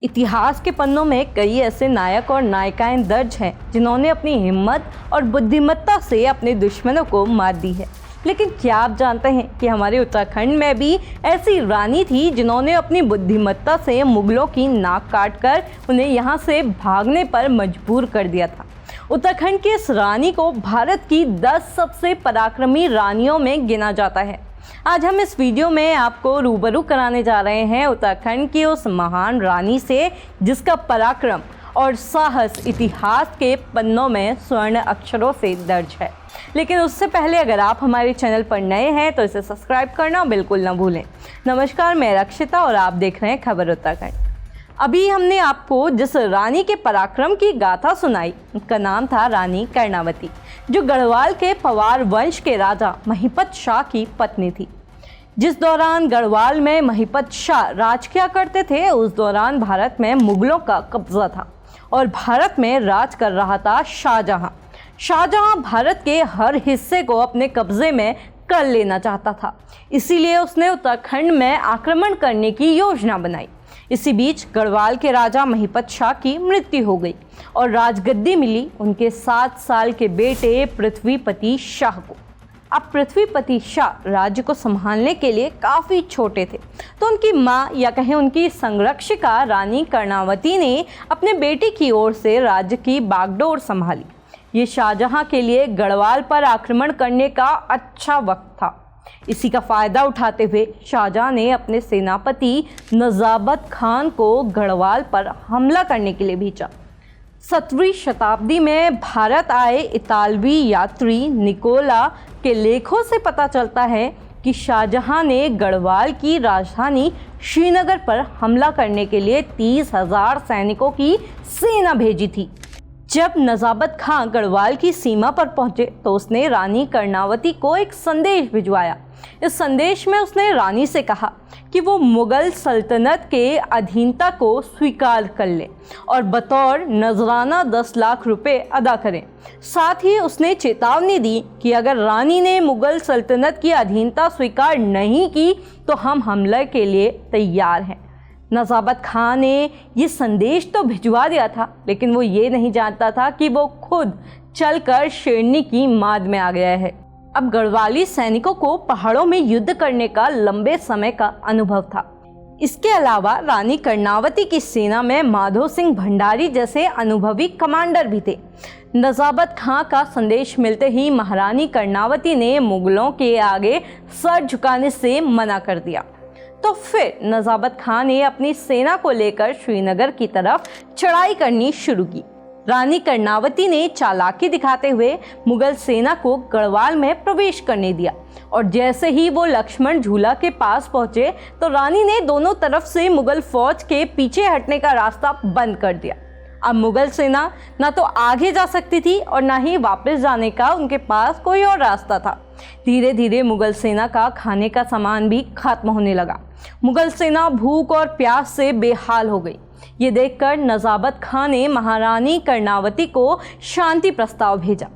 इतिहास के पन्नों में कई ऐसे नायक और नायिकाएं दर्ज हैं जिन्होंने अपनी हिम्मत और बुद्धिमत्ता से अपने दुश्मनों को मात दी है। लेकिन क्या आप जानते हैं कि हमारे उत्तराखंड में भी ऐसी रानी थी जिन्होंने अपनी बुद्धिमत्ता से मुगलों की नाक काटकर उन्हें यहाँ से भागने पर मजबूर कर दिया था। उत्तराखंड की इस रानी को भारत की 10 सबसे पराक्रमी रानियों में गिना जाता है। आज हम इस वीडियो में आपको रूबरू कराने जा रहे हैं उत्तराखंड की उस महान रानी से जिसका पराक्रम और साहस इतिहास के पन्नों में स्वर्ण अक्षरों से दर्ज है। लेकिन उससे पहले अगर आप हमारे चैनल पर नए हैं तो इसे सब्सक्राइब करना बिल्कुल न भूलें। नमस्कार, मैं रक्षिता और आप देख रहे हैं खबर उत्तराखंड। अभी हमने आपको जिस रानी के पराक्रम की गाथा सुनाई उसका नाम था रानी कर्णावती, जो गढ़वाल के पवार वंश के राजा महिपत शाह की पत्नी थी। जिस दौरान गढ़वाल में महिपत शाह राज किया करते थे उस दौरान भारत में मुगलों का कब्जा था और भारत में राज कर रहा था शाहजहां। शाहजहां भारत के हर हिस्से को अपने कब्जे में कर लेना चाहता था, इसीलिए उसने उत्तराखंड में आक्रमण करने की योजना बनाई। इसी बीच गढ़वाल के राजा महिपत शाह की मृत्यु हो गई और राजगद्दी मिली उनके 7 साल के बेटे पृथ्वीपति शाह को। अब पृथ्वीपति शाह राज्य को संभालने के लिए काफ़ी छोटे थे, तो उनकी माँ या कहें उनकी संरक्षिका रानी कर्णावती ने अपने बेटे की ओर से राज्य की बागडोर संभाली। ये शाहजहां के लिए गढ़वाल पर आक्रमण करने का अच्छा वक्त था। इसी का फ़ायदा उठाते हुए शाहजहां ने अपने सेनापति नजाबत खान को गढ़वाल पर हमला करने के लिए भेजा। 17वीं शताब्दी में भारत आए इतालवी यात्री निकोला के लेखों से पता चलता है कि शाहजहां ने गढ़वाल की राजधानी श्रीनगर पर हमला करने के लिए 30,000 सैनिकों की सेना भेजी थी। जब नजाबत खान गढ़वाल की सीमा पर पहुंचे तो उसने रानी कर्णावती को एक संदेश भिजवाया। इस संदेश में उसने रानी से कहा कि वो मुगल सल्तनत के अधीनता को स्वीकार कर ले और बतौर नजराना 10 लाख रुपए अदा करें। साथ ही उसने चेतावनी दी कि अगर रानी ने मुगल सल्तनत की अधीनता स्वीकार नहीं की तो हम हमले के लिए तैयार हैं। नजाबत खान ने ये संदेश तो भिजवा दिया था, लेकिन वो ये नहीं जानता था कि वो खुद चलकर शेरनी की माद में आ गया है। अब गढ़वाली सैनिकों को पहाड़ों में युद्ध करने का लंबे समय का अनुभव था। इसके अलावा रानी कर्णावती की सेना में माधो सिंह भंडारी जैसे अनुभवी कमांडर भी थे। नजाबत खां का संदेश मिलते ही महारानी कर्णावती ने मुगलों के आगे सर झुकाने से मना कर दिया। तो फिर नजाबत खां ने अपनी सेना को लेकर श्रीनगर की तरफ चढ़ाई करनी शुरू की। रानी कर्णावती ने चालाकी दिखाते हुए मुगल सेना को गढ़वाल में प्रवेश करने दिया और जैसे ही वो लक्ष्मण झूला के पास पहुंचे तो रानी ने दोनों तरफ से मुगल फौज के पीछे हटने का रास्ता बंद कर दिया। अब मुगल सेना ना तो आगे जा सकती थी और ना ही वापस जाने का उनके पास कोई और रास्ता था। धीरे धीरे मुगल सेना का खाने का सामान भी खत्म होने लगा। मुगल सेना भूख और प्यास से बेहाल हो गई। ये देखकर नजाबत खान ने महारानी कर्णावती को शांति प्रस्ताव भेजा।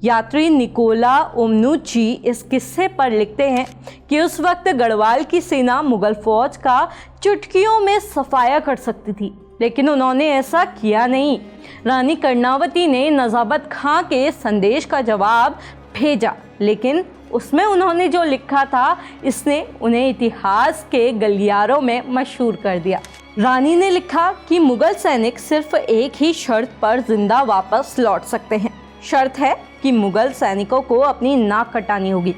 यात्री निकोला ओमनुची इस किस्से पर लिखते हैं कि उस वक्त गढ़वाल की सेना मुगल फौज का चुटकियों में सफाया कर सकती थी, लेकिन उन्होंने ऐसा किया नहीं। रानी कर्णावती ने नजाबत खां के संदेश का जवाब भेजा, लेकिन उसमें उन्होंने जो लिखा था इसने उन्हें इतिहास के गलियारों में मशहूर कर दिया। रानी ने लिखा कि मुगल सैनिक सिर्फ एक ही शर्त पर जिंदा वापस लौट सकते हैं। शर्त है कि मुगल सैनिकों को अपनी नाक कटानी होगी।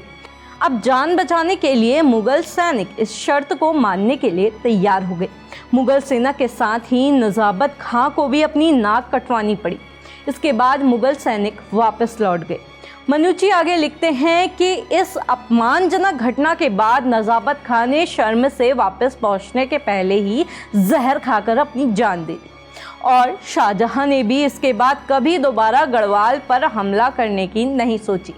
अब जान बचाने के लिए मुगल सैनिक इस शर्त को मानने के लिए तैयार हो गए। मुगल सेना के साथ ही नजाबत खां को भी अपनी नाक कटवानी पड़ी। इसके बाद मुगल सैनिक वापस लौट गए। मनुची आगे लिखते हैं कि इस अपमानजनक घटना के बाद नजाबत खान ने शर्म से वापस पहुंचने के पहले ही जहर खाकर अपनी जान दे दी और शाहजहां ने भी इसके बाद कभी दोबारा गढ़वाल पर हमला करने की नहीं सोची।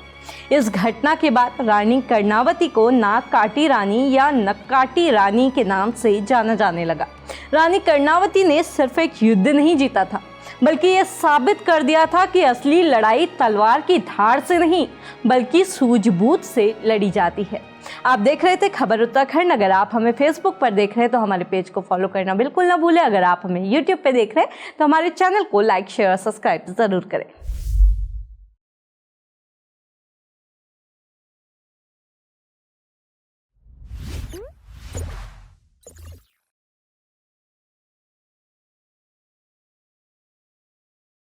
इस घटना के बाद रानी कर्णावती को नाक काटी रानी या नक्काटी रानी के नाम से जाना जाने लगा। रानी कर्णावती ने सिर्फ एक युद्ध नहीं जीता था, बल्कि ये साबित कर दिया था कि असली लड़ाई तलवार की धार से नहीं बल्कि सूझबूझ से लड़ी जाती है। आप देख रहे थे खबर उत्तराखंड। अगर आप हमें फेसबुक पर देख रहे हैं तो हमारे पेज को फॉलो करना बिल्कुल ना भूलें। अगर आप हमें यूट्यूब पे देख रहे हैं तो हमारे चैनल को लाइक, शेयर और सब्सक्राइब ज़रूर करें।